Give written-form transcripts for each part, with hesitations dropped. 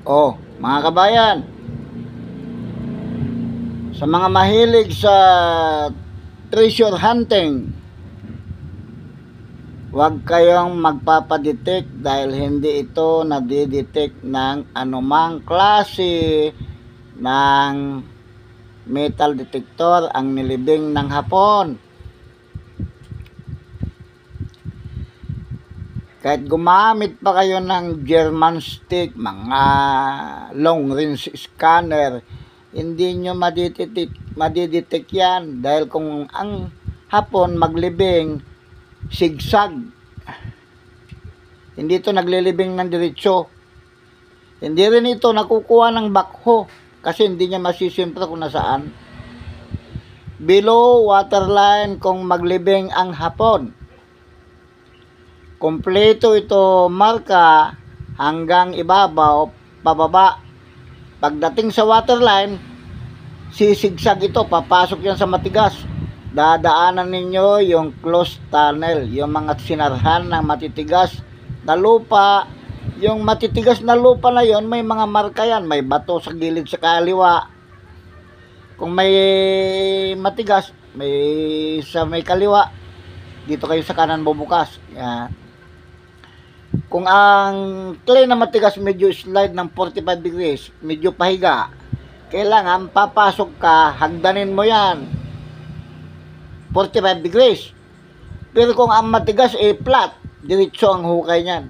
Oh, mga kabayan, sa mga mahilig sa treasure hunting, huwag kayong magpapadetect dahil hindi ito nadidetect ng anumang klase ng metal detector ang nilibing ng hapon. Kahit gumamit pa kayo ng German stick, mga long range scanner, hindi nyo madidetect yan. Dahil kung ang hapon maglibing, sigsag. Hindi ito naglilibing ng diretsyo. Hindi rin ito nakukuha ng backhoe kasi hindi niya masisimpra kung nasaan. Below waterline kung maglibing ang hapon. Kompleto ito marka hanggang ibabaw, pababa. Pagdating sa waterline, sisigsag ito, papasok yan sa matigas. Dadaanan ninyo yung closed tunnel, yung mga sinarhan ng matitigas na lupa. Yung matitigas na lupa na yon, may mga marka yan, may bato sa gilid sa kaliwa. Kung may matigas, may kaliwa, dito kayo sa kanan bubukas. Yan. Kung ang clay na matigas medyo slide ng 45 degrees, medyo pahiga, kailangan papasok ka, hagdanin mo yan 45 degrees. Pero kung ang matigas flat, diretso ang hukay niyan.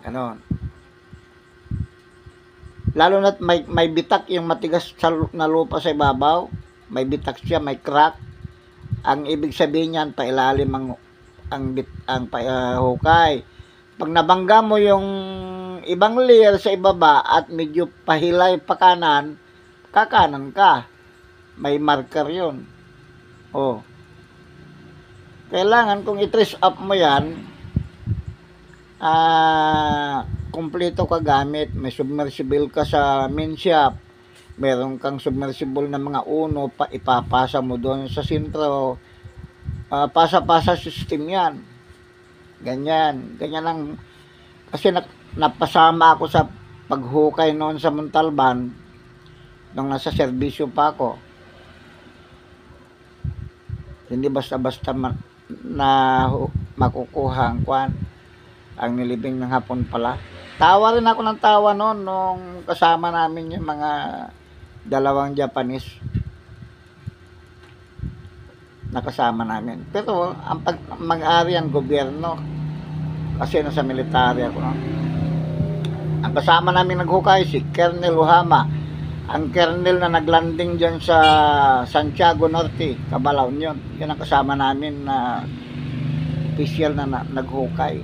Ganon. Lalo na't may bitak yung matigas na lupa sa ibabaw, may bitak siya, may crack. Ang ibig sabihin niyan, pailalim ang hukay. Pag nabangga mo yung ibang layer sa ibaba at medyo pahilay pa kanan, kakanan ka. May marker yun. Oh. Kailangan kung i-trace up mo yan, kumpleto ka gamit. May submersible ka sa main shaft. Meron kang submersible na mga uno, ipapasa mo doon sa sentro. Pasa-pasa system yan. Ganyan lang. Kasi napasama ako sa paghukay noon sa Montalban nung nasa serbisyo pa ako. Hindi basta-basta makukuha ang nilibing ng hapon pala. Tawa rin ako ng tawa noon nung kasama namin yung mga dalawang Japanese nakasama namin. Pero ang mag-ari ang gobyerno kasi nasa military ako. No? Ang kasama namin naghukay si Colonel Uhama, ang colonel na naglanding dyan sa Santiago Norte, Cabalaw yun. Yun ang kasama namin na official na naghukay.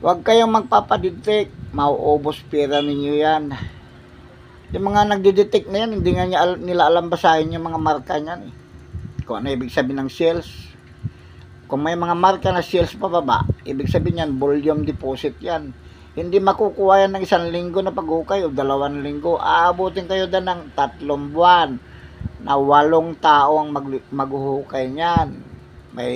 Huwag kayong magpapadetect, mauubos pera ninyo yan. Yung mga nagdidetect na yan, hindi nga nila alam basahin yung mga marka niyan. Kung ano ibig sabihin ng sales. Kung may mga marka na sales pababa, ibig sabihin yan, volume deposit yan. Hindi makukuha yan ng 1 linggo na paghukay o 2 linggo. Aabutin kayo doon ng 3 buwan na 8 tao ang maghuhukay niyan. May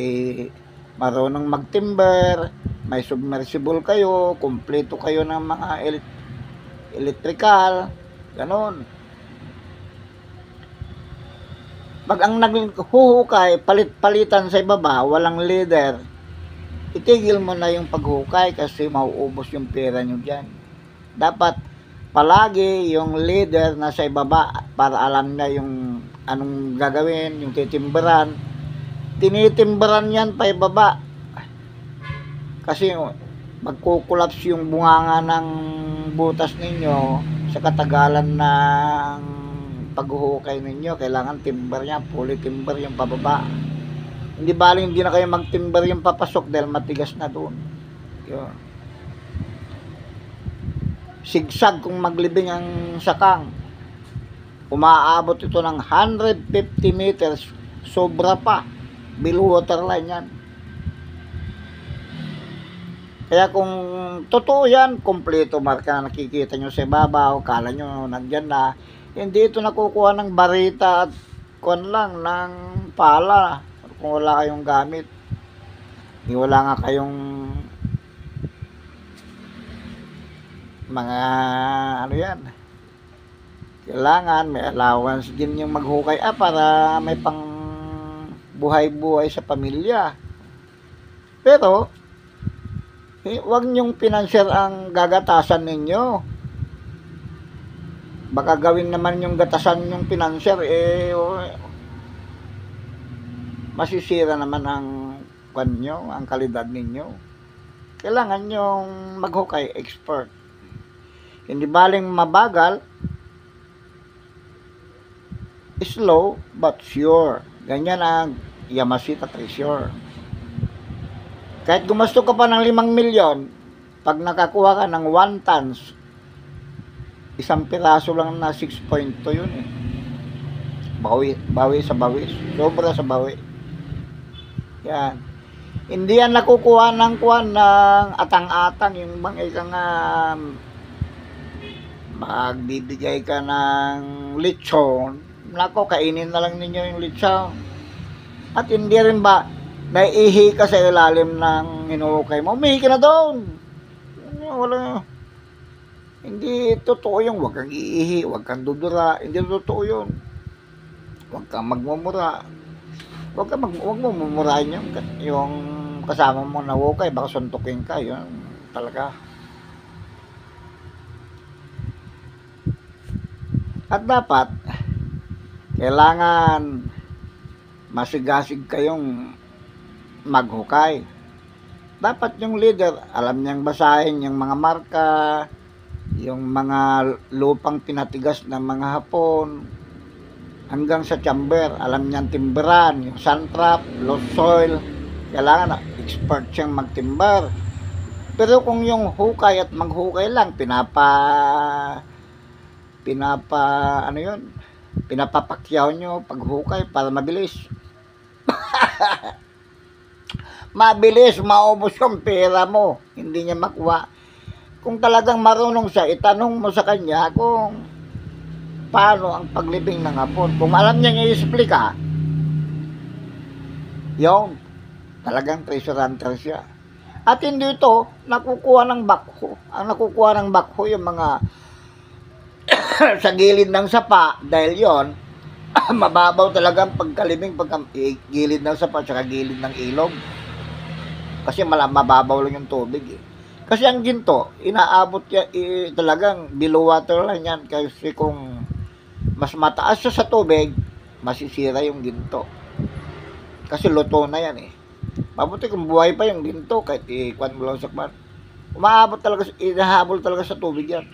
marunong magtimber, may submersible kayo, kumpleto kayo ng mga electrical, ganon. Pag ang naghuhukay, palit-palitan sa ibaba, walang leader, itigil mo na yung paghukay kasi mauubos yung pera nyo dyan. Dapat palagi yung leader na sa ibaba para alam niya yung anong gagawin, yung titimberan. Tinitimberan yan pa ibaba. Kasi magkukulaps yung bunganga ng butas ninyo sa katagalan ng paghuhukay ninyo. Kailangan timber niya, fully timber yung pababa. Hindi baling hindi na kayo magtimber yung papasok dahil matigas na doon. Yun. Sigsag kung maglibing ang sakang. Umaabot ito ng 150 meters, sobra pa. Below waterline yan. Kaya kung totoo yan, kompleto marka na nakikita nyo sa ibabaw, kala nyo nandyan na, hindi ito nakukuha ng barita at kuwan lang, ng pala. Kung wala kayong gamit, wala nga kayong mga ano yan, kailangan may allowance din yung maghukay para may pang buhay-buhay sa pamilya. Pero huwag niyong pinansyal ang gagatasan ninyo. Baka gawin naman yung gatasan yung pinansyal, masisira naman ang kanyo, ang kalidad ninyo. Kailangan yung maghukay expert. Hindi baling mabagal, slow but sure. Ganyan ang Yamashita Treasure. Kahit gumasto ka pa ng 5 milyon, pag nakakuha ka ng 1 tons, isang piraso lang na 6.2 yun eh. Bawi sa bawi. Sobra sa bawi. Yan. Hindi yan nakukuha ng kuwan ng atang-atang. Yung bang ikang magbibigay ka ng lechon. Nako, kainin na lang ninyo yung lechon. At hindi rin ba naiihi ka sa ilalim ng hinuhukay mo, umihi ka na doon. Wala. Hindi totoo yung huwag kang iihi, huwag kang dudura. Hindi totoo yun. Huwag kang magmumura. Huwag mo mumurahin yung kasama mo na hukay, baka suntukin ka. Yun talaga. At dapat kailangan masigasig kayong maghukay. Dapat yung leader alam niyang basahin yung mga marka, yung mga lupang pinatigas ng mga Hapon, hanggang sa chamber alam niyang timberan, yung sand trap, lost soil. Kailangan expert siyang magtimber. Pero kung yung hukay at maghukay lang, ano yun, pinapapakyaw nyo paghukay para mabilis. Mabilis maubos yung pera mo, hindi niya makuha. Kung talagang marunong siya, itanong mo sa kanya kung paano ang paglibing ng Hapon. Kung alam niya i-explica, yun, talagang treasure hunter siya. At hindi ito nakukuha ng bakho. Ang nakukuha ng bakho yung mga sa gilid ng sapa, dahil yon mababaw talaga ang pagkalibing gilid ng sapa at gilid ng ilog. Kasi mababaw lang yung tubig eh. Kasi ang ginto, inaabot yan, talagang below water lang yan. Kasi kung mas mataas siya sa tubig, masisira yung ginto. Kasi luto na yan eh. Mabuti kung buhay pa yung ginto, kahit ikwan mo lang sa kwan. Umaabot talaga, inahabol talaga sa tubig yan.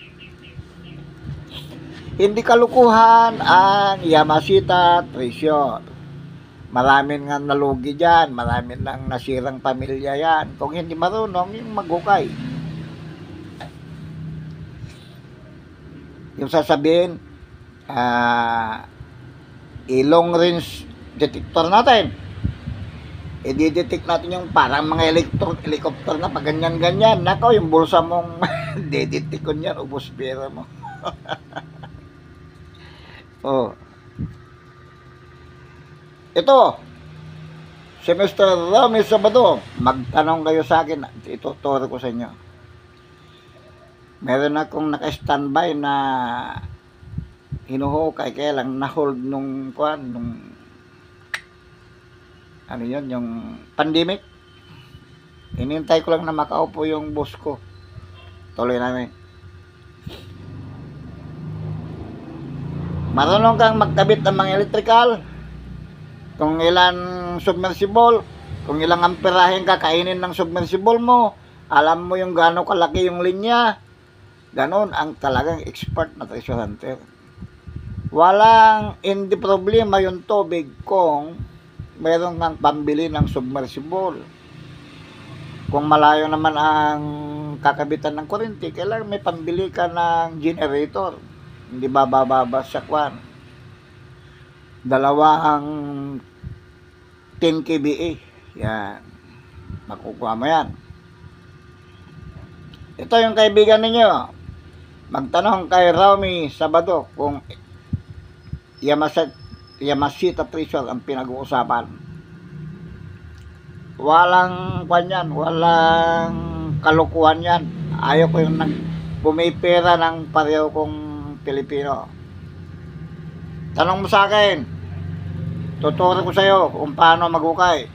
Hindi kalukuhan ang Yamashita Treasure. Maraming nga nalugi dyan, maraming nang nasirang pamilya yan. Kung hindi marunong, yung maghukay. Yung sasabihin, long range detector natin. I-detect natin yung parang mga helicopter na pag ganyan-ganyan. Nako, yung bulsa mong detect ko niyan, ubos pera mo. Oh. Ito, si Mr. Rami Sabado, magtanong kayo sa akin, ituturo ko sa inyo. Meron akong naka-standby na hinuhukay, kaya lang na-hold nung ano yun, yung pandemic. Hinintay ko lang na makaupo yung boss ko. Tuloy namin. Marunong kang magkabit ng mga electrical, kung ilan submersible, kung ilang amperahin kakainin ng submersible mo, alam mo yung gaano kalaki yung linya. Ganon ang talagang expert na treasure hunter. Hindi problema yung tubig kung meron kang pambili ng submersible. Kung malayo naman ang kakabitan ng kuryente, kailangan may pambili ka ng generator. Hindi bababa sa kwan. Dalawang 10 kVA. Yan. Makukuha mo yan. Ito yung kaibigan ninyo. Magtanong kay Rami Sabado kung Yamashita Treasure ang pinag-uusapan. Walang kwan yan. Walang kalukuhan yan. Ayaw ko yung pumipira ng pareho kong Pilipino. Tanong mo sa akin, tuturo ko sa'yo kung paano maghukay.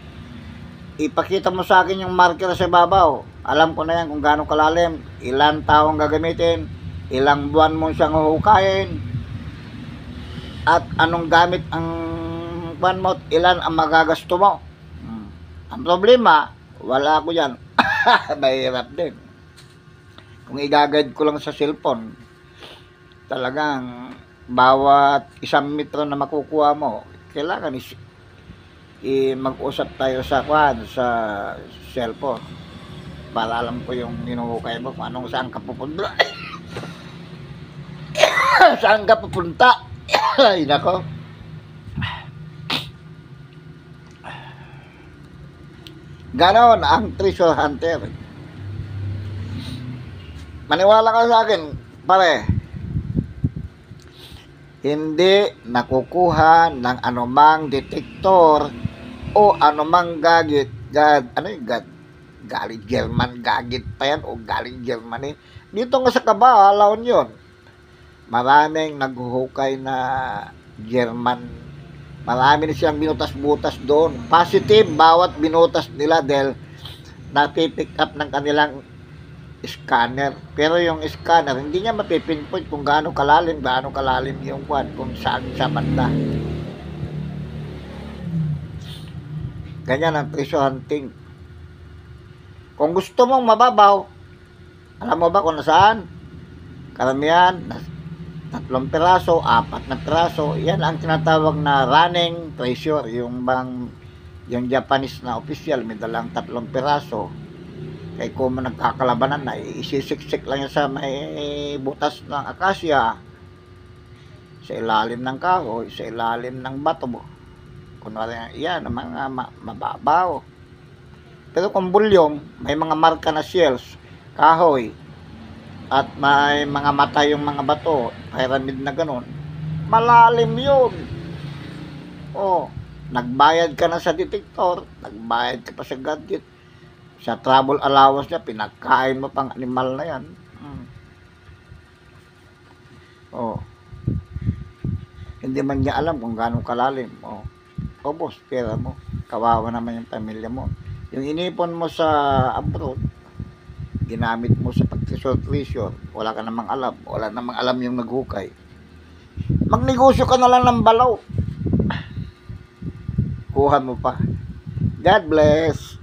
Ipakita mo sa akin yung marker sa babaw. Alam ko na yan kung gaano kalalim, ilang taong gagamitin, ilang buwan mo siyang huhukayin, at anong gamit ang buwan mo, ilan ang magagasto mo. Ang problema, wala ko yan. Mahirap din. Kung i-guide ko lang sa cellphone, talagang bawat 1 metro na makukuha mo, kailangan mag-usap tayo sa cellphone para alam ko yung hinuhukay mo, kung anong saan ka pupunta. Saan ka pupunta? Ay, nako. Ganon ang treasure hunter. Maniwala ka sa akin, pare. Hindi nakukuha ng anumang detektor o anumang gadget. Galing German gadget pa yan o galing Germany. Dito nga sa Kabalaon yun. Maraming naghuhukay na German. Marami na siyang binutas-butas doon. Positive bawat binutas nila dahil napipick up ng kanilang scanner. Pero yung scanner, hindi niya mapipinpoint kung gaano kalalim yung kwan, kung saan sa banda. Ganyan ang treasure hunting. Kung gusto mong mababaw, alam mo ba kung nasaan? Karamihan, 3 piraso, 4 na piraso, yan ang tinatawag na running treasure. Yung Japanese na official, may dalang 3 piraso. Kaya kung nagkakalabanan na, isisiksik lang yan sa may butas ng akasya, sa ilalim ng kahoy, sa ilalim ng bato. Kunwari, yan, ang mga mababaw. Pero kung bulyong, may mga marka na shells, kahoy, at may mga mata yung mga bato, pyramid na ganun, malalim yun. Oh, nagbayad ka na sa detektor, nagbayad ka pa sa gadget, sa travel allowance niya, pinakain mo pang animal na yan. Oh, hindi man niya alam kung gaano kalalim. Oh, boss, pera mo, kawawa naman yung pamilya mo. Yung inipon mo sa abroad, ginamit mo sa pag-treasure, wala ka namang alam, yung naghukay. Magnegosyo ka na lang ng balaw, kuha mo pa. God bless.